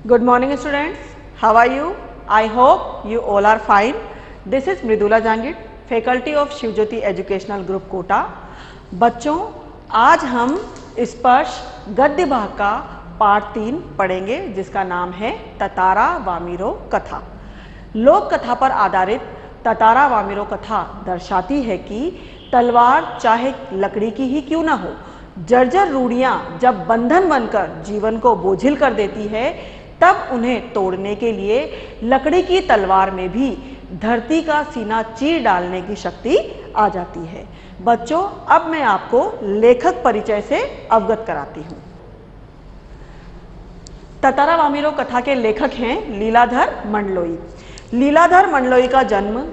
Good morning students, how are you? I hope you all are fine. This is Mridula Jangid, faculty of Shivjyoti educational group Kota. बच्चों, आज हम स्पर्श गद्य भाग का पार्ट 3 पढ़ेंगे जिसका नाम है ततारा वामिरो कथा। लोक कथा पर आधारित ततारा वामिरो कथा दर्शाती है कि तलवार चाहे लकड़ी की ही क्यों ना हो, जर्जर रूढ़ियां जब बंधन बनकर जीवन को बोझिल कर देती है तब उन्हें तोड़ने के लिए लकड़ी की तलवार में भी धरती का सीना चीर डालने की शक्ति आ जाती है। बच्चों, अब मैं आपको लेखक परिचय से अवगत कराती हूँ। ततारा वामिरो कथा के लेखक हैं लीलाधर मंडलोई। लीलाधर मंडलोई का जन्म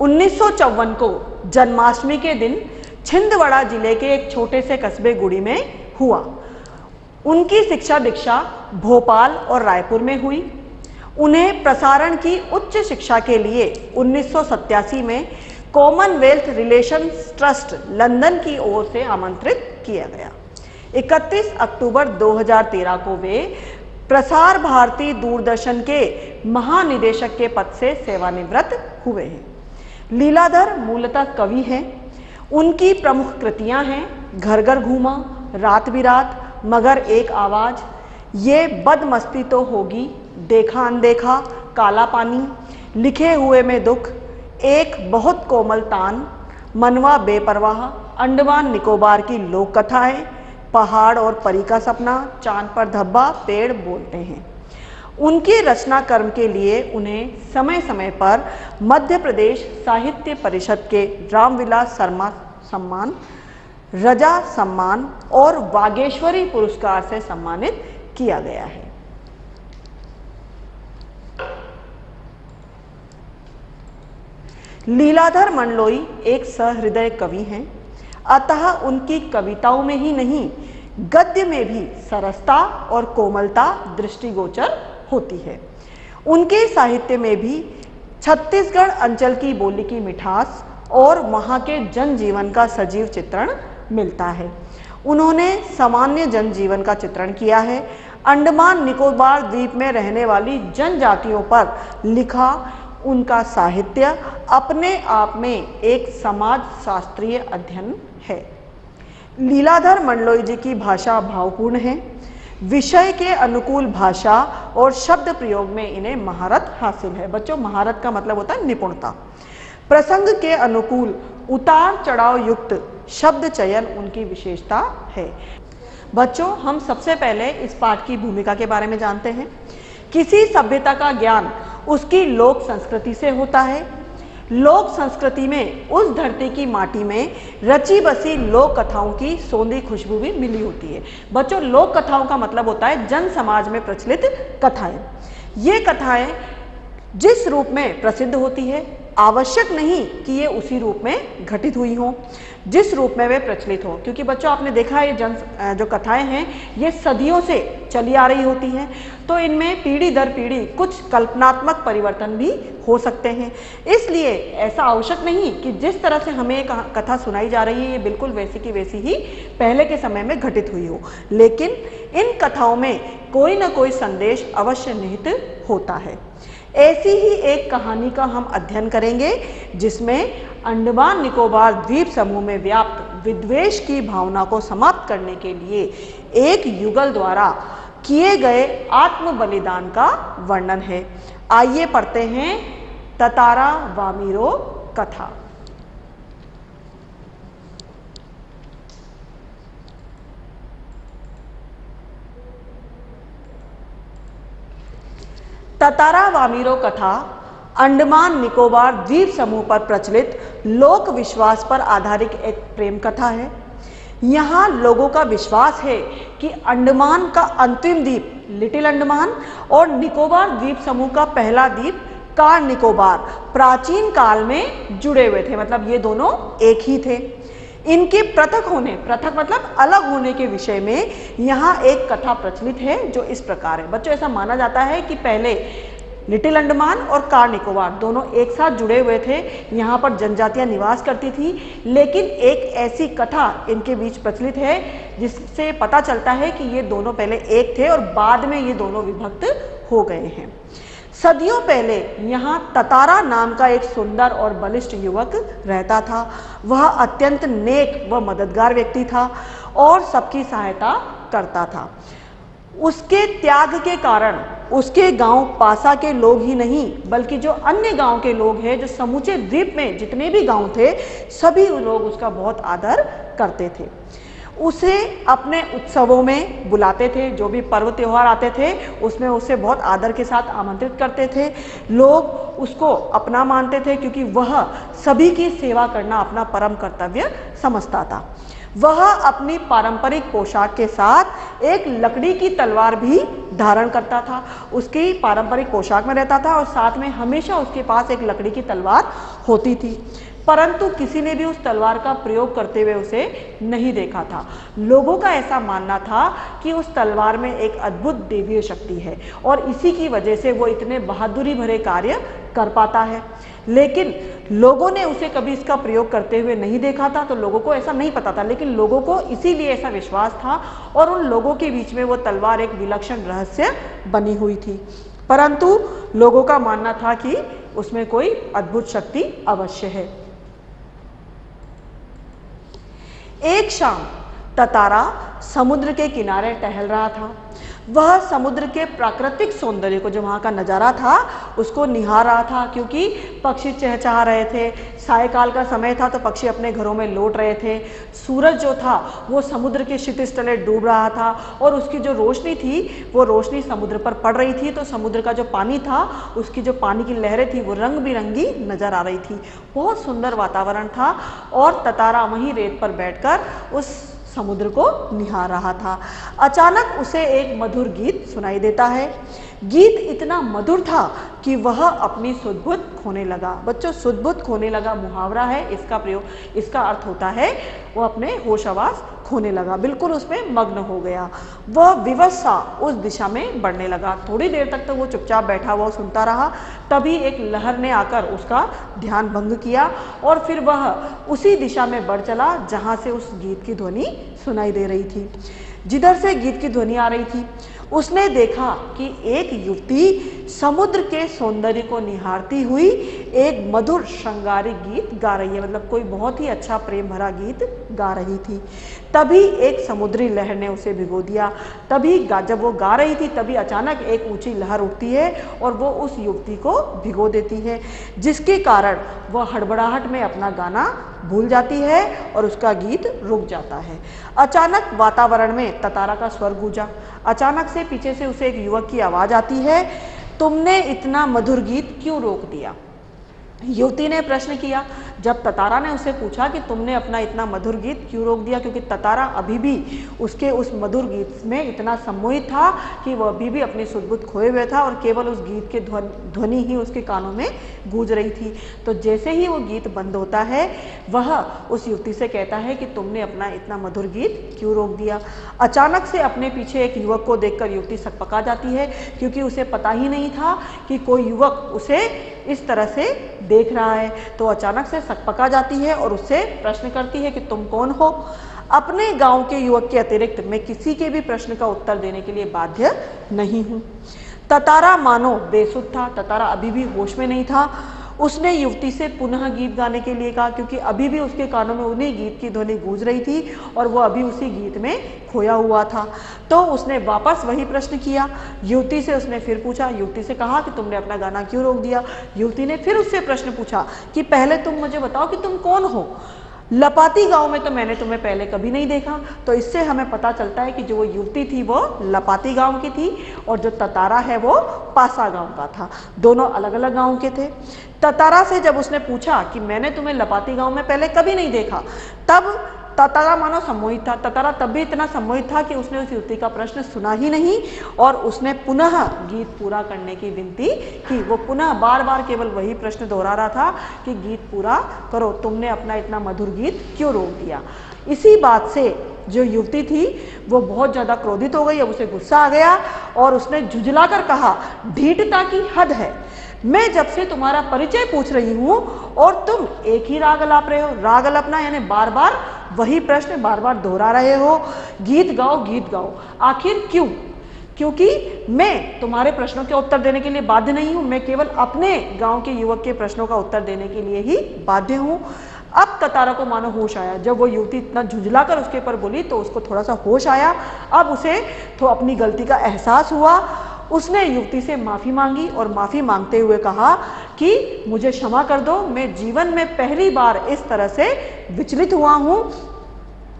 1954 को जन्माष्टमी के दिन छिंदवाड़ा जिले के एक छोटे से कस्बे गुड़ी में हुआ। उनकी शिक्षा दीक्षा भोपाल और रायपुर में हुई। उन्हें प्रसारण की उच्च शिक्षा के लिए 1987 में कॉमनवेल्थ रिलेशंस ट्रस्ट लंदन की ओर से आमंत्रित किया गया। 31 अक्टूबर 2013 को वे प्रसार भारती दूरदर्शन के महानिदेशक के पद से सेवानिवृत्त हुए हैं। लीलाधर मूलतः कवि हैं। उनकी प्रमुख कृतियां हैं घर घर घूमा, रात बिरात, मगर एक आवाज, ये बदमस्ती तो होगी, देखा अनदेखा, काला पानी, लिखे हुए में दुख, एक बहुत कोमल तान, मनवा बेपरवाह, अंडमान निकोबार की लोक कथाएं, पहाड़ और परी का सपना, चांद पर धब्बा, पेड़ बोलते हैं। उनके रचना कर्म के लिए उन्हें समय समय पर मध्य प्रदेश साहित्य परिषद के रामविलास शर्मा सम्मान, रजा सम्मान और वागेश्वरी पुरस्कार से सम्मानित किया गया है। लीलाधर मंडलोई एक सहृदय कवि हैं, अतः उनकी कविताओं में ही नहीं गद्य में भी सरसता और कोमलता दृष्टिगोचर होती है। उनके साहित्य में भी छत्तीसगढ़ अंचल की बोली की मिठास और वहाँ के जनजीवन का सजीव चित्रण मिलता है। उन्होंने सामान्य जनजीवन का चित्रण किया है। अंडमान निकोबार द्वीप में रहने वाली जनजातियों पर लिखा उनका साहित्य अपने आप में एक समाज शास्त्रीय अध्ययन है। लीलाधर मंडलोई जी की भाषा भावपूर्ण है। विषय के अनुकूल भाषा और शब्द प्रयोग में इन्हें महारत हासिल है। बच्चों, महारत का मतलब होता है निपुणता। प्रसंग के अनुकूल उतार चढ़ाव युक्त शब्द चयन उनकी विशेषता है। बच्चों, हम सबसे पहले इस पाठ की भूमिका के बारे में जानते हैं। किसी सभ्यता का ज्ञान उसकी लोक संस्कृति से होता है। लोक संस्कृति में उस धरती की माटी में रची बसी लोक कथाओं की सौंधी खुशबू भी मिली होती है। बच्चों, लोक कथाओं का मतलब होता है जन समाज में प्रचलित कथाएं। ये कथाएं जिस रूप में प्रसिद्ध होती है, आवश्यक नहीं कि ये उसी रूप में घटित हुई हों जिस रूप में वे प्रचलित हो, क्योंकि बच्चों आपने देखा है जो कथाएं हैं ये सदियों से चली आ रही होती हैं, तो इनमें पीढ़ी दर पीढ़ी कुछ कल्पनात्मक परिवर्तन भी हो सकते हैं। इसलिए ऐसा आवश्यक नहीं कि जिस तरह से हमें कथा सुनाई जा रही है ये बिल्कुल वैसी की वैसी ही पहले के समय में घटित हुई हो, लेकिन इन कथाओं में कोई ना कोई संदेश अवश्य निहित होता है। ऐसी ही एक कहानी का हम अध्ययन करेंगे जिसमें अंडमान निकोबार द्वीप समूह में व्याप्त विद्वेष की भावना को समाप्त करने के लिए एक युगल द्वारा किए गए आत्म बलिदान का वर्णन है। आइए पढ़ते हैं ततारा वामिरो कथा। ततारा वामिरो कथा अंडमान निकोबार द्वीप समूह पर प्रचलित लोक विश्वास पर आधारित एक प्रेम कथा है। यहाँ लोगों का विश्वास है कि अंडमान का अंतिम द्वीप लिटिल अंडमान और निकोबार द्वीप समूह का पहला द्वीप कार निकोबार प्राचीन काल में जुड़े हुए थे, मतलब ये दोनों एक ही थे। इनके पृथक होने, पृथक मतलब अलग होने के विषय में यहाँ एक कथा प्रचलित है जो इस प्रकार है। बच्चों, ऐसा माना जाता है कि पहले लिटिल अंडमान और कार निकोबार दोनों एक साथ जुड़े हुए थे, यहाँ पर जनजातियाँ निवास करती थी, लेकिन एक ऐसी कथा इनके बीच प्रचलित है जिससे पता चलता है कि ये दोनों पहले एक थे और बाद में ये दोनों विभक्त हो गए हैं। सदियों पहले यहाँ ततारा नाम का एक सुंदर और बलिष्ठ युवक रहता था। वह अत्यंत नेक व मददगार व्यक्ति था और सबकी सहायता करता था। उसके त्याग के कारण उसके गांव पासा के लोग ही नहीं बल्कि जो अन्य गांव के लोग हैं, जो समूचे द्वीप में जितने भी गांव थे, सभी लोग उसका बहुत आदर करते थे। उसे अपने उत्सवों में बुलाते थे, जो भी पर्व त्योहार आते थे उसमें उसे बहुत आदर के साथ आमंत्रित करते थे। लोग उसको अपना मानते थे क्योंकि वह सभी की सेवा करना अपना परम कर्तव्य समझता था। वह अपनी पारंपरिक पोशाक के साथ एक लकड़ी की तलवार भी धारण करता था। उसकी पारंपरिक पोशाक में रहता था और साथ में हमेशा उसके पास एक लकड़ी की तलवार होती थी, परंतु किसी ने भी उस तलवार का प्रयोग करते हुए उसे नहीं देखा था। लोगों का ऐसा मानना था कि उस तलवार में एक अद्भुत देवीय शक्ति है और इसी की वजह से वो इतने बहादुरी भरे कार्य कर पाता है। लेकिन लोगों ने उसे कभी इसका प्रयोग करते हुए नहीं देखा था, तो लोगों को ऐसा नहीं पता था, लेकिन लोगों को इसीलिए ऐसा विश्वास था और उन लोगों के बीच में वो तलवार एक विलक्षण रहस्य बनी हुई थी। परंतु लोगों का मानना था कि उसमें कोई अद्भुत शक्ति अवश्य है। एक शाम ततारा समुद्र के किनारे टहल रहा था। वह समुद्र के प्राकृतिक सौंदर्य को, जो वहाँ का नज़ारा था, उसको निहार रहा था क्योंकि पक्षी चहचहा रहे थे। सायकाल का समय था तो पक्षी अपने घरों में लौट रहे थे। सूरज जो था वो समुद्र के क्षितिज तले डूब रहा था और उसकी जो रोशनी थी वो रोशनी समुद्र पर पड़ रही थी, तो समुद्र का जो पानी था उसकी जो पानी की लहरें थी वो रंग बिरंगी नजर आ रही थी। बहुत सुंदर वातावरण था और ततारा वहीं रेत पर बैठकर उस समुद्र को निहार रहा था। अचानक उसे एक मधुर गीत सुनाई देता है। गीत इतना मधुर था कि वह अपनी सुध-बुध खोने लगा। बच्चों, सुध-बुध खोने लगा मुहावरा है, इसका प्रयोग, इसका अर्थ होता है वो अपने होश आवास खोने लगा, बिल्कुल उसमें मग्न हो गया। वह विवश सा उस दिशा में बढ़ने लगा। थोड़ी देर तक तो वो चुपचाप बैठा हुआ सुनता रहा, तभी एक लहर ने आकर उसका ध्यान भंग किया और फिर वह उसी दिशा में बढ़ चला जहाँ से उस गीत की ध्वनि सुनाई दे रही थी। जिधर से गीत की ध्वनि आ रही थी उसने देखा कि एक युवती समुद्र के सौंदर्य को निहारती हुई एक मधुर श्रृंगारिक गीत गा रही है, मतलब कोई बहुत ही अच्छा प्रेम भरा गीत गा रही थी। तभी एक समुद्री लहर ने उसे भिगो दिया। जब वो गा रही थी तभी अचानक एक ऊंची लहर उठती है और वो उस युवती को भिगो देती है, जिसके कारण वह हड़बड़ाहट में अपना गाना भूल जाती है और उसका गीत रुक जाता है। अचानक वातावरण में ततारा का स्वर गूंजा। अचानक से पीछे से उसे एक युवक की आवाज आती है, तुमने इतना मधुर गीत क्यों रोक दिया? युवती ने प्रश्न किया। जब ततारा ने उससे पूछा कि तुमने अपना इतना मधुर गीत क्यों रोक दिया, क्योंकि ततारा अभी भी उसके उस मधुर गीत में इतना सम्मोहित था कि वह अभी भी अपनी सुध-बुध खोए हुए था और केवल उस गीत के ध्वनि ही उसके कानों में गूंज रही थी। तो जैसे ही वो गीत बंद होता है वह उस युवती से कहता है कि तुमने अपना इतना मधुर गीत क्यों रोक दिया। अचानक से अपने पीछे एक युवक को देखकर युवती सकपका जाती है, क्योंकि उसे पता ही नहीं था कि कोई युवक उसे इस तरह से देख रहा है। तो अचानक से सकपका जाती है और उससे प्रश्न करती है कि तुम कौन हो? अपने गांव के युवक के अतिरिक्त मैं किसी के भी प्रश्न का उत्तर देने के लिए बाध्य नहीं हूं। ततारा मानो बेसुध था। ततारा अभी भी होश में नहीं था। उसने युवती से पुनः गीत गाने के लिए कहा, क्योंकि अभी भी उसके कानों में उन्हीं गीत की ध्वनि गूंज रही थी और वो अभी उसी गीत में खोया हुआ था। तो उसने वापस वही प्रश्न किया। युवती से उसने फिर पूछा, युवती से कहा कि तुमने अपना गाना क्यों रोक दिया? युवती ने फिर उससे प्रश्न पूछा कि पहले तुम मुझे बताओ कि तुम कौन हो? लपाती गांव में तो मैंने तुम्हें पहले कभी नहीं देखा। तो इससे हमें पता चलता है कि जो वो युवती थी वो लपाती गांव की थी और जो ततारा है वो पासा गांव का था। दोनों अलग अलग गांव के थे। ततारा से जब उसने पूछा कि मैंने तुम्हें लपाती गांव में पहले कभी नहीं देखा, तब ततारा मानो सम्मोहित था। ततारा तब भी इतना सम्मोहित था कि उसने उस युवती का प्रश्न सुना ही नहीं और उसने पुनः गीत पूरा करने की विनती की। वो पुनः बार बार केवल वही प्रश्न दोहरा रहा था कि गीत पूरा करो, तुमने अपना इतना मधुर गीत क्यों रोक दिया? इसी बात से जो युवती थी वो बहुत ज़्यादा क्रोधित हो गई। अब उसे गुस्सा आ गया और उसने झुंझलाकर कहा, ढीठता की हद है। मैं जब से तुम्हारा परिचय पूछ रही हूँ और तुम एक ही राग अलाप रहे हो। राग अलापना यानी बार बार वही प्रश्न बार बार दोहरा रहे हो। गीत गाओ, गीत गाओ, आखिर क्यों? क्योंकि मैं तुम्हारे प्रश्नों के उत्तर देने के लिए बाध्य नहीं हूं, मैं केवल अपने गांव के युवक के प्रश्नों का उत्तर देने के लिए ही बाध्य हूं। अब ततारा को मानो होश आया, जब वो युवती इतना झुंझलाकर उसके ऊपर बोली तो उसको थोड़ा सा होश आया। अब उसे तो अपनी गलती का एहसास हुआ। उसने युवती से माफ़ी मांगी और माफ़ी मांगते हुए कहा कि मुझे क्षमा कर दो, मैं जीवन में पहली बार इस तरह से विचलित हुआ हूँ।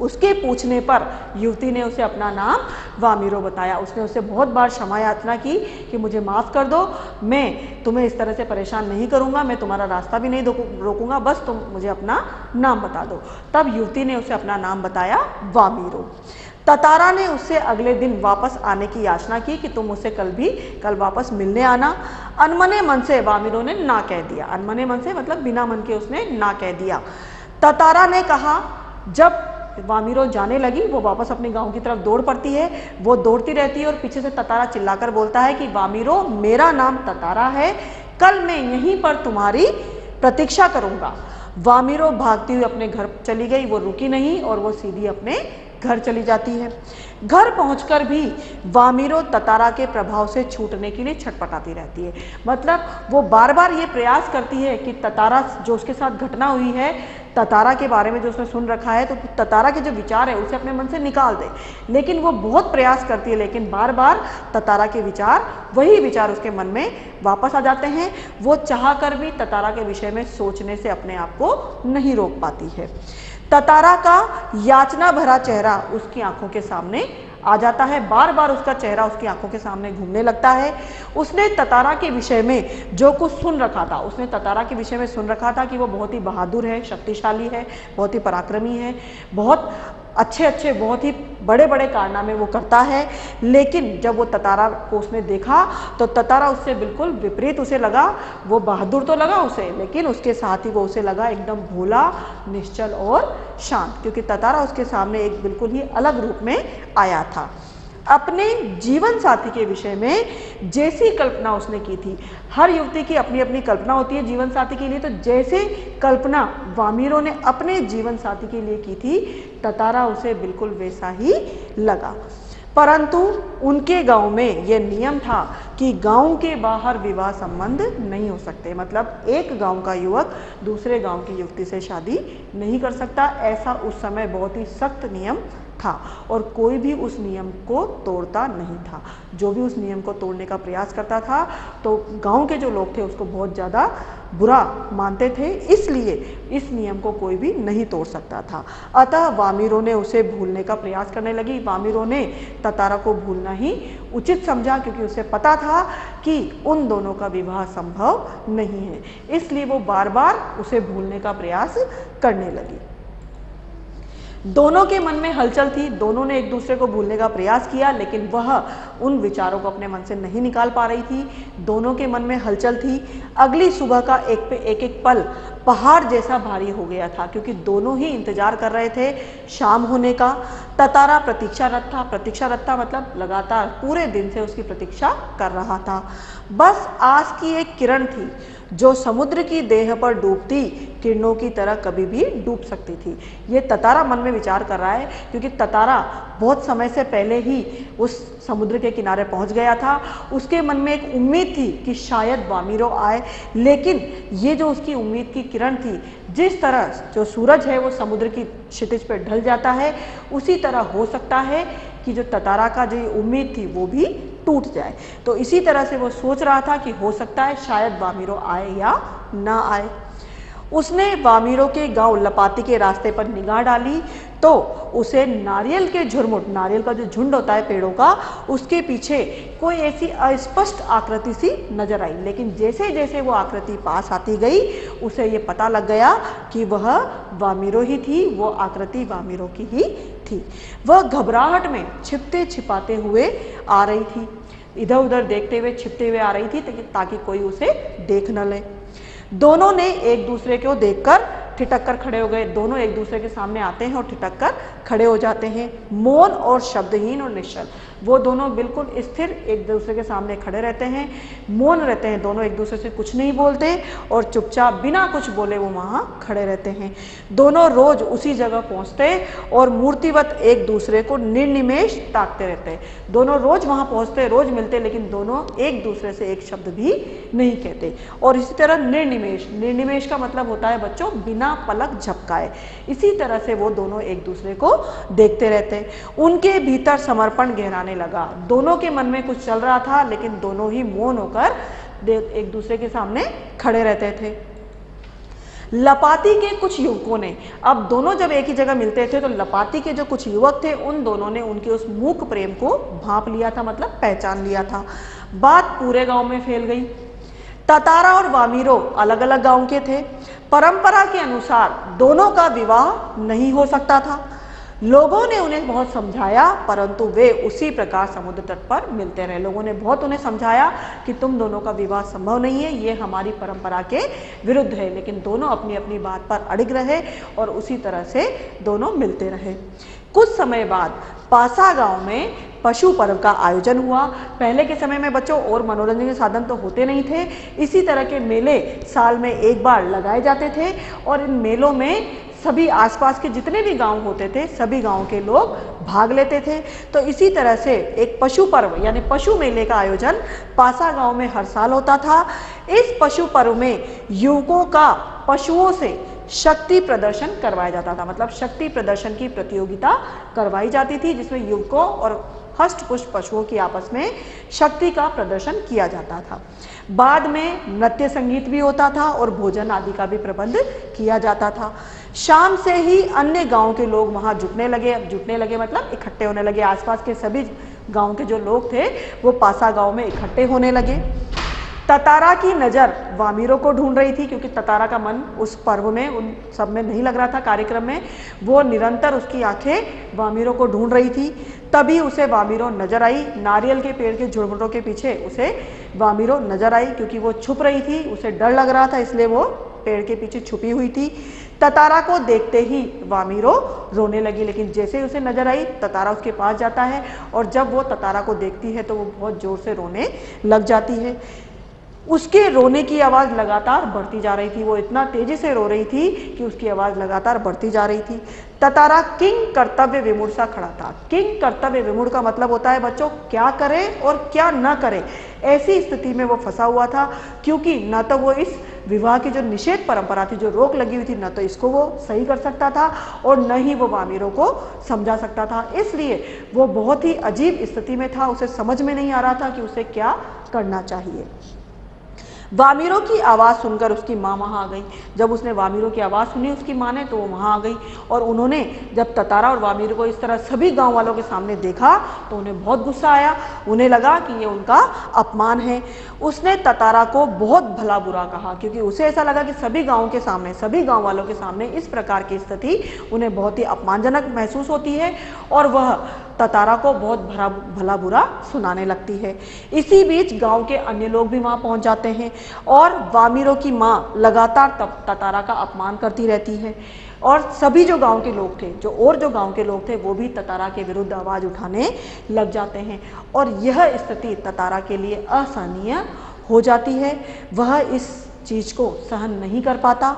उसके पूछने पर युवती ने उसे अपना नाम वामीरो बताया। उसने उससे बहुत बार क्षमा याचना की कि मुझे माफ़ कर दो, मैं तुम्हें इस तरह से परेशान नहीं करूँगा, मैं तुम्हारा रास्ता भी नहीं रोकूंगा, बस तुम मुझे अपना नाम बता दो। तब युवती ने उसे अपना नाम बताया, वामीरो। ततारा ने उससे अगले दिन वापस आने की याचना की कि तुम मुझसे कल वापस मिलने आना। अनमने मन से वामीरो ने ना कह दिया। अनमने मन से मतलब बिना मन के उसने ना कह दिया। ततारा ने कहा, जब वामीरो जाने लगी, वो वापस अपने गांव की तरफ दौड़ पड़ती है। वो दौड़ती रहती है और पीछे से ततारा चिल्लाकर बोलता है कि वामीरो, मेरा नाम ततारा है, कल मैं यहीं पर तुम्हारी प्रतीक्षा करूंगा। वामीरो भागती हुई अपने घर चली गई, वो रुकी नहीं और वो सीधी अपने घर चली जाती है। घर पहुंचकर भी वामीरो ततारा के प्रभाव से छूटने के लिए छटपटाती रहती है। मतलब वो बार बार ये प्रयास करती है कि ततारा, जो उसके साथ घटना हुई है, ततारा के बारे में जो उसने सुन रखा है, तो ततारा के जो विचार है उसे अपने मन से निकाल दे। लेकिन वो बहुत प्रयास करती है, लेकिन बार बार ततारा के विचार, वही विचार उसके मन में वापस आ जाते हैं। वो चाह कर भी ततारा के विषय में सोचने से अपने आप को नहीं रोक पाती है। ततारा का याचना भरा चेहरा उसकी आंखों के सामने आ जाता है। बार बार उसका चेहरा उसकी आंखों के सामने घूमने लगता है। उसने ततारा के विषय में जो कुछ सुन रखा था, उसने ततारा के विषय में सुन रखा था कि वो बहुत ही बहादुर है, शक्तिशाली है, बहुत ही पराक्रमी है, बहुत अच्छे बहुत ही बड़े बड़े कारनामे वो करता है। लेकिन जब वो ततारा को उसने देखा तो ततारा उससे बिल्कुल विपरीत उसे लगा। वो बहादुर तो लगा उसे, लेकिन उसके साथ ही वो उसे लगा एकदम भोला, निश्चल और शांत, क्योंकि ततारा उसके सामने एक बिल्कुल ही अलग रूप में आया था। अपने जीवन साथी के विषय में जैसी कल्पना उसने की थी, हर युवती की अपनी अपनी कल्पना होती है जीवन साथी के लिए, तो जैसे कल्पना वामीरो ने अपने जीवन साथी के लिए की थी, ततारा उसे बिल्कुल वैसा ही लगा। परंतु उनके गांव में यह नियम था कि गांव के बाहर विवाह संबंध नहीं हो सकते। मतलब एक गांव का युवक दूसरे गांव की युवती से शादी नहीं कर सकता। ऐसा उस समय बहुत ही सख्त नियम था और कोई भी उस नियम को तोड़ता नहीं था। जो भी उस नियम को तोड़ने का प्रयास करता था तो गांव के जो लोग थे उसको बहुत ज़्यादा बुरा मानते थे, इसलिए इस नियम को कोई भी नहीं तोड़ सकता था। अतः वामीरो ने उसे भूलने का प्रयास करने लगी। वामीरो ने ततारा को भूलना ही उचित समझा, क्योंकि उसे पता था कि उन दोनों का विवाह संभव नहीं है, इसलिए वो बार बार उसे भूलने का प्रयास करने लगी। दोनों के मन में हलचल थी, दोनों ने एक दूसरे को भूलने का प्रयास किया, लेकिन वह उन विचारों को अपने मन से नहीं निकाल पा रही थी। दोनों के मन में हलचल थी। अगली सुबह का एक पे एक पल पहाड़ जैसा भारी हो गया था, क्योंकि दोनों ही इंतजार कर रहे थे शाम होने का। ततारा प्रतीक्षारत था मतलब लगातार पूरे दिन से उसकी प्रतीक्षा कर रहा था। बस आस की एक किरण थी जो समुद्र की देह पर डूबती किरणों की तरह कभी भी डूब सकती थी। ये ततारा मन में विचार कर रहा है, क्योंकि ततारा बहुत समय से पहले ही उस समुद्र के किनारे पहुंच गया था। उसके मन में एक उम्मीद थी कि शायद वामीरो आए, लेकिन ये जो उसकी उम्मीद की किरण थी, जिस तरह जो सूरज है वो समुद्र की क्षितिज पर ढल जाता है, उसी तरह हो सकता है कि जो ततारा का जो उम्मीद थी वो भी टूट जाए। तो इसी तरह से वो सोच रहा था कि हो सकता है शायद वामीरो आए या ना आए। उसने वामीरो के गांव लपाती के रास्ते पर निगाह डाली तो उसे नारियल के झुरमुट, नारियल का जो झुंड होता है पेड़ों का, उसके पीछे कोई ऐसी अस्पष्ट आकृति सी नजर आई। लेकिन जैसे जैसे वो आकृति पास आती गई उसे ये पता लग गया कि वह वामीरो ही थी, वो आकृति वामीरो की ही थी। वह घबराहट में छिपते छिपाते हुए आ रही थी, इधर उधर देखते हुए छिपते हुए आ रही थी ताकि कोई उसे देख न ले। दोनों ने एक दूसरे को देखकर ठिठक कर खड़े हो गए। दोनों एक दूसरे के सामने आते हैं और ठिठक कर खड़े हो जाते हैं, मौन और शब्दहीन और निश्चल। वो दोनों बिल्कुल स्थिर एक दूसरे के सामने खड़े रहते हैं, मौन रहते हैं, दोनों एक दूसरे से कुछ नहीं बोलते और चुपचाप बिना कुछ बोले वो वहाँ खड़े रहते हैं। दोनों रोज उसी जगह पहुँचते और मूर्तिवत एक दूसरे को निर्निमेष ताकते रहते हैं। दोनों रोज वहाँ पहुँचते, रोज मिलते, लेकिन दोनों एक दूसरे से एक शब्द भी नहीं कहते। और इसी तरह निर्निमेष, निर्निमेष का मतलब होता है बच्चों बिना पलक झपकाए। इसी तरह से वो दोनों एक दूसरे को देखते रहते। उनके भीतर समर्पण गहराने लगा। दोनों के मन में कुछ चल रहा था, लेकिन दोनों ही मौन होकर एक दूसरे के सामने खड़े रहते थे। लपाती के कुछ युवकों ने, अब दोनों जब एक ही जगह मिलते थे तो लपाती के जो कुछ युवक थे उन दोनों ने उनके उस मूक प्रेम को भांप लिया था, मतलब पहचान लिया था। बात पूरे गांव में फैल गई। ततारा और वामीरो अलग अलग गांव के थे। परंपरा के अनुसार दोनों का विवाह नहीं हो सकता था। लोगों ने उन्हें बहुत समझाया, परंतु वे उसी प्रकार समुद्र तट पर मिलते रहे। लोगों ने बहुत उन्हें समझाया कि तुम दोनों का विवाह संभव नहीं है, ये हमारी परंपरा के विरुद्ध है, लेकिन दोनों अपनी अपनी बात पर अड़िग रहे और उसी तरह से दोनों मिलते रहे। कुछ समय बाद पासा गांव में पशु पर्व का आयोजन हुआ। पहले के समय में बच्चों और मनोरंजन के साधन तो होते नहीं थे, इसी तरह के मेले साल में एक बार लगाए जाते थे और इन मेलों में सभी आसपास के जितने भी गांव होते थे सभी गांव के लोग भाग लेते थे। तो इसी तरह से एक पशु पर्व यानी पशु मेले का आयोजन पासा गांव में हर साल होता था। इस पशु पर्व में युवकों का पशुओं से शक्ति प्रदर्शन करवाया जाता था, मतलब शक्ति प्रदर्शन की प्रतियोगिता करवाई जाती थी, जिसमें युवकों और हष्ट पुष्ट पशुओं की आपस में शक्ति का प्रदर्शन किया जाता था। बाद में नृत्य संगीत भी होता था और भोजन आदि का भी प्रबंध किया जाता था। शाम से ही अन्य गांव के लोग वहां जुटने लगे मतलब इकट्ठे होने लगे। आसपास के सभी गांव के जो लोग थे वो पासा गांव में इकट्ठे होने लगे। ततारा की नज़र वामीरो को ढूंढ रही थी, क्योंकि ततारा का मन उस पर्व में उन सब में नहीं लग रहा था, कार्यक्रम में। वो निरंतर उसकी आंखें वामीरो को ढूंढ रही थी। तभी उसे वामीरो नजर आई। नारियल के पेड़ के झुरमुटों के पीछे उसे वामीरो नजर आई, क्योंकि वो छुप रही थी, उसे डर लग रहा था, इसलिए वो पेड़ के पीछे छुपी हुई थी। ततारा को देखते ही वामीरो रोने लगी, लेकिन जैसे ही उसे नजर आई ततारा उसके पास जाता है और जब वो ततारा को देखती है तो वो बहुत जोर से रोने लग जाती है। उसके रोने की आवाज़ लगातार बढ़ती जा रही थी। वो इतना तेजी से रो रही थी कि उसकी आवाज़ लगातार बढ़ती जा रही थी। ततारा किंग कर्तव्य विमूढ़ सा खड़ा था। किंग कर्तव्य विमूढ़ का मतलब होता है बच्चों क्या करे और क्या न करे, ऐसी स्थिति में वो फंसा हुआ था, क्योंकि न तो वो इस विवाह की जो निषेध परंपरा थी, जो रोक लगी हुई थी, न तो इसको वो सही कर सकता था और न ही वो वामीरो को समझा सकता था। इसलिए वो बहुत ही अजीब स्थिति में था। उसे समझ में नहीं आ रहा था कि उसे क्या करना चाहिए। वामीरो की आवाज़ सुनकर उसकी माँ वहाँ आ गई। जब उसने वामीरो की आवाज़ सुनी उसकी माँ ने, तो वो वहाँ आ गई और उन्होंने जब ततारा और वामीरो को इस तरह सभी गांव वालों के सामने देखा तो उन्हें बहुत गुस्सा आया। उन्हें लगा कि ये उनका अपमान है। उसने ततारा को बहुत भला बुरा कहा, क्योंकि उसे ऐसा लगा कि सभी गाँव के सामने, सभी गाँव वालों के सामने इस प्रकार की स्थिति उन्हें बहुत ही अपमानजनक महसूस होती है और वह ततारा को बहुत भला बुरा सुनाने लगती है। इसी बीच गांव के अन्य लोग भी वहां पहुंच जाते हैं और वामीरो की मां लगातार ततारा का अपमान करती रहती है और सभी जो गांव के लोग थे, जो गांव के लोग थे, वो भी ततारा के विरुद्ध आवाज उठाने लग जाते हैं और यह स्थिति ततारा के लिए असहनीय हो जाती है। वह इस चीज को सहन नहीं कर पाता।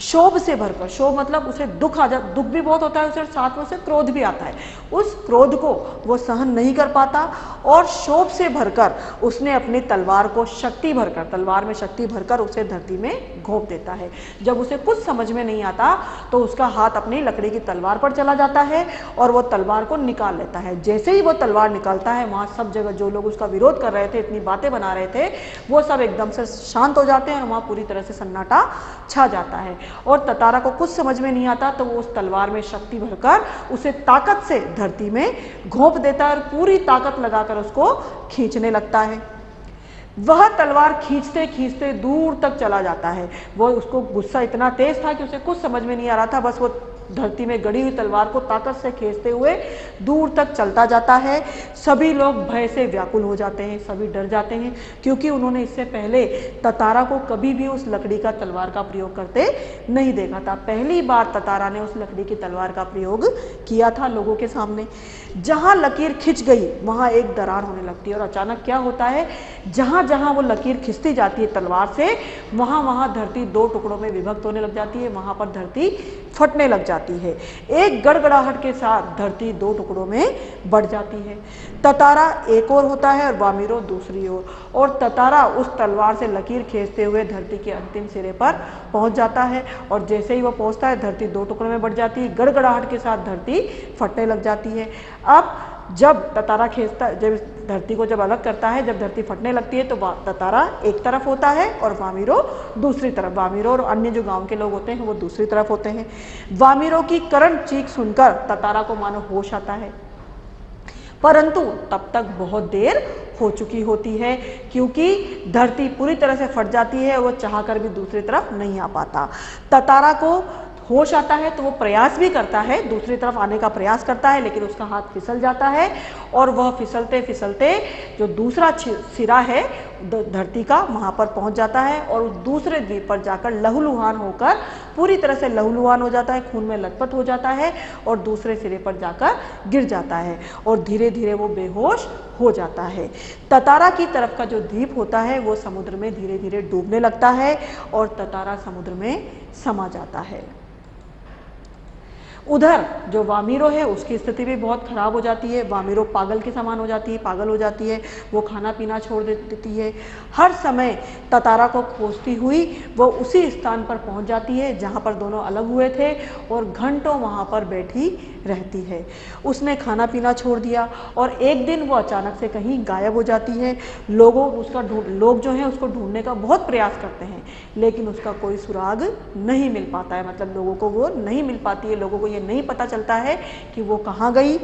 शोभ से भरकर, शोभ मतलब उसे दुख आ जाता, दुख भी बहुत होता है उसे, साथ में उसे क्रोध भी आता है। उस क्रोध को वो सहन नहीं कर पाता और शोभ से भरकर उसने अपनी तलवार को शक्ति भरकर, तलवार में शक्ति भरकर उसे धरती में घोंप देता है। जब उसे कुछ समझ में नहीं आता तो उसका हाथ अपनी लकड़ी की तलवार पर चला जाता है और वो तलवार को निकाल लेता है। जैसे ही वो तलवार निकालता है, वहाँ सब जगह जो लोग उसका विरोध कर रहे थे, इतनी बातें बना रहे थे, वो सब एकदम से शांत हो जाते हैं और वहाँ पूरी तरह से सन्नाटा छा जाता है। और ततारा को कुछ समझ में नहीं आता तो वो उस तलवार में शक्ति भरकर उसे ताकत से धरती में घोंप देता है और पूरी ताकत लगाकर उसको खींचने लगता है। वह तलवार खींचते खींचते दूर तक चला जाता है। वो उसको गुस्सा इतना तेज था कि उसे कुछ समझ में नहीं आ रहा था, बस वो धरती में गड़ी हुई तलवार को ताकत से खींचते हुए दूर तक चलता जाता है। सभी लोग भय से व्याकुल हो जाते हैं, सभी डर जाते हैं, क्योंकि उन्होंने इससे पहले ततारा को कभी भी उस लकड़ी का तलवार का प्रयोग करते नहीं देखा था। पहली बार ततारा ने उस लकड़ी की तलवार का प्रयोग किया था लोगों के सामने। जहां लकीर खिंच गई वहां एक दरार होने लगती है, और अचानक क्या होता है, जहां जहां वो लकीर खिंचती जाती है तलवार से, वहां वहां धरती दो टुकड़ों में विभक्त होने लग जाती है, वहां पर धरती फटने लग जाती है। एक गड़गड़ाहट के साथ धरती दो टुकड़ों में बढ़ जाती है। ततारा एक ओर होता है और वामीरो दूसरी ओर, और ततारा उस तलवार से लकीर खींचते हुए धरती के अंतिम सिरे पर पहुंच जाता है, और जैसे ही वह पहुंचता है धरती दो टुकड़ों में बढ़ जाती है, गड़गड़ाहट के साथ धरती फटने लग जाती है। अब जब ततारा खींचता, जब धरती को जब अलग करता है, जब धरती फटने लगती है, तो ततारा एक तरफ होता है और वामीरो दूसरी तरफ। वामीरो और अन्य जो गांव के लोग होते हैं वो दूसरी तरफ होते हैं। वामीरो की करण चीख सुनकर ततारा को मानो होश आता है, परंतु तब तक बहुत देर हो चुकी होती है, क्योंकि धरती पूरी तरह से फट जाती है, वो चाहकर भी दूसरी तरफ नहीं आ पाता। ततारा को होश आता है तो वो प्रयास भी करता है, दूसरी तरफ आने का प्रयास करता है, लेकिन उसका हाथ फिसल जाता है और वह फिसलते फिसलते जो दूसरा सिरा है धरती का वहाँ पर पहुँच जाता है, और उस दूसरे द्वीप पर जाकर लहूलुहान होकर पूरी तरह से लहूलुहान हो जाता है, खून में लथपथ हो जाता है और दूसरे सिरे पर जाकर गिर जाता है और धीरे धीरे वो बेहोश हो जाता है। ततारा की तरफ का जो द्वीप होता है वो समुद्र में धीरे धीरे डूबने लगता है और ततारा समुद्र में समा जाता है। उधर जो वामीरो है उसकी स्थिति भी बहुत खराब हो जाती है। वामीरो पागल के समान हो जाती है, पागल हो जाती है, वो खाना पीना छोड़ देती है। हर समय ततारा को खोजती हुई वो उसी स्थान पर पहुंच जाती है जहां पर दोनों अलग हुए थे और घंटों वहां पर बैठी रहती है। उसने खाना पीना छोड़ दिया और एक दिन वो अचानक से कहीं गायब हो जाती है। लोग जो हैं उसको ढूंढने का बहुत प्रयास करते हैं, लेकिन उसका कोई सुराग नहीं मिल पाता है, मतलब लोगों को वो नहीं मिल पाती है, लोगों को ये नहीं पता चलता है कि वो कहाँ गई।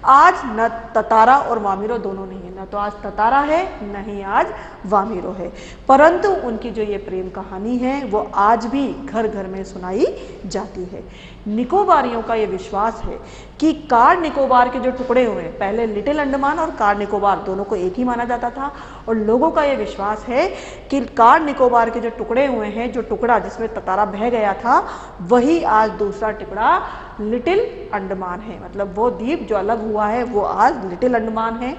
आज न ततारा और वामीरो दोनों नहीं है, न तो आज ततारा है न ही आज वामीरो है, परंतु उनकी जो ये प्रेम कहानी है वो आज भी घर घर में सुनाई जाती है। निकोबारियों का ये विश्वास है कि कार निकोबार के जो टुकड़े हुए, पहले लिटिल अंडमान और कार निकोबार दोनों को एक ही माना जाता था, और लोगों का ये विश्वास है कि कार निकोबार के जो टुकड़े हुए हैं, जो टुकड़ा जिसमें ततारा बह गया था, वही आज दूसरा टुकड़ा लिटिल अंडमान है, मतलब वो द्वीप जो अलग हुआ है वो आज लिटिल अंडमान है।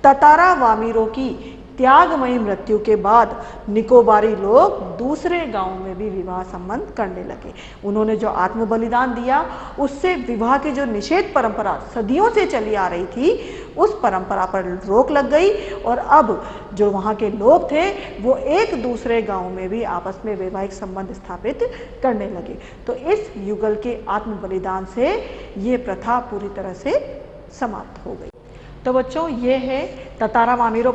ततारा वामीरो की त्यागमयी मृत्यु के बाद निकोबारी लोग दूसरे गांव में भी विवाह संबंध करने लगे। उन्होंने जो आत्म बलिदान दिया उससे विवाह की जो निषेध परंपरा सदियों से चली आ रही थी, उस परंपरा पर रोक लग गई और अब जो वहाँ के लोग थे वो एक दूसरे गांव में भी आपस में वैवाहिक संबंध स्थापित करने लगे। तो इस युगल के आत्म बलिदान से ये प्रथा पूरी तरह से समाप्त हो गई। तो बच्चों ये है ततारा वामीरो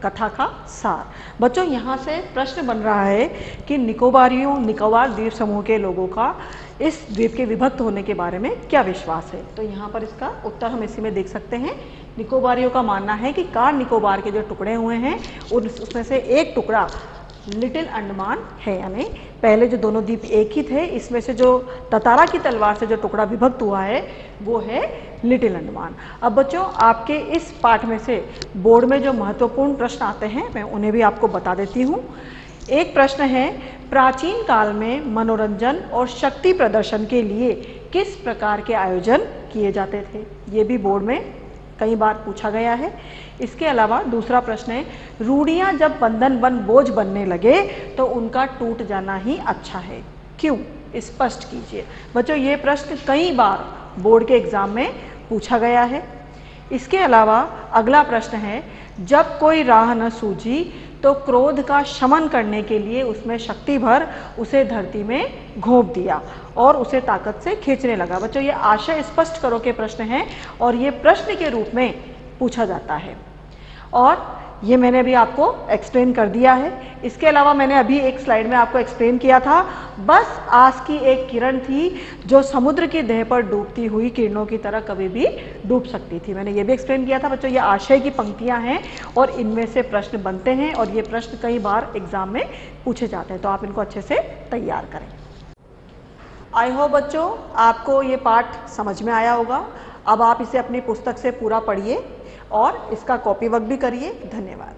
कथा का सार। बच्चों यहाँ से प्रश्न बन रहा है कि निकोबार द्वीप समूह के लोगों का इस द्वीप के विभक्त होने के बारे में क्या विश्वास है। तो यहाँ पर इसका उत्तर हम इसी में देख सकते हैं। निकोबारियों का मानना है कि कार निकोबार के जो टुकड़े हुए हैं उसमें से एक टुकड़ा लिटिल अंडमान है, यानी पहले जो दोनों द्वीप एक ही थे, इसमें से जो ततारा की तलवार से जो टुकड़ा विभक्त हुआ है वो है लिटिल अंडमान। अब बच्चों आपके इस पाठ में से बोर्ड में जो महत्वपूर्ण प्रश्न आते हैं मैं उन्हें भी आपको बता देती हूँ। एक प्रश्न है, प्राचीन काल में मनोरंजन और शक्ति प्रदर्शन के लिए किस प्रकार के आयोजन किए जाते थे। ये भी बोर्ड में कई बार पूछा गया है। इसके अलावा दूसरा प्रश्न है, रूढ़ियाँ जब बंधन बन बोझ बनने लगे तो उनका टूट जाना ही अच्छा है, क्यों, स्पष्ट कीजिए। बच्चों ये प्रश्न कई बार बोर्ड के एग्जाम में पूछा गया है। इसके अलावा अगला प्रश्न है, जब कोई राह न सूझी तो क्रोध का शमन करने के लिए उसमें शक्ति भर उसे धरती में घोंप दिया और उसे ताकत से खींचने लगा। बच्चों ये आशय स्पष्ट करो के प्रश्न हैं और ये प्रश्न के रूप में पूछा जाता है, और ये मैंने अभी आपको एक्सप्लेन कर दिया है। इसके अलावा मैंने अभी एक स्लाइड में आपको एक्सप्लेन किया था, बस आस की एक किरण थी जो समुद्र की देह पर डूबती हुई किरणों की तरह कभी भी डूब सकती थी। मैंने ये भी एक्सप्लेन किया था। बच्चों ये आशय की पंक्तियां हैं और इनमें से प्रश्न बनते हैं और ये प्रश्न कई बार एग्जाम में पूछे जाते हैं, तो आप इनको अच्छे से तैयार करें। आई होप बच्चों आपको ये पाठ समझ में आया होगा। अब आप इसे अपनी पुस्तक से पूरा पढ़िए और इसका कॉपी वर्क भी करिए। धन्यवाद।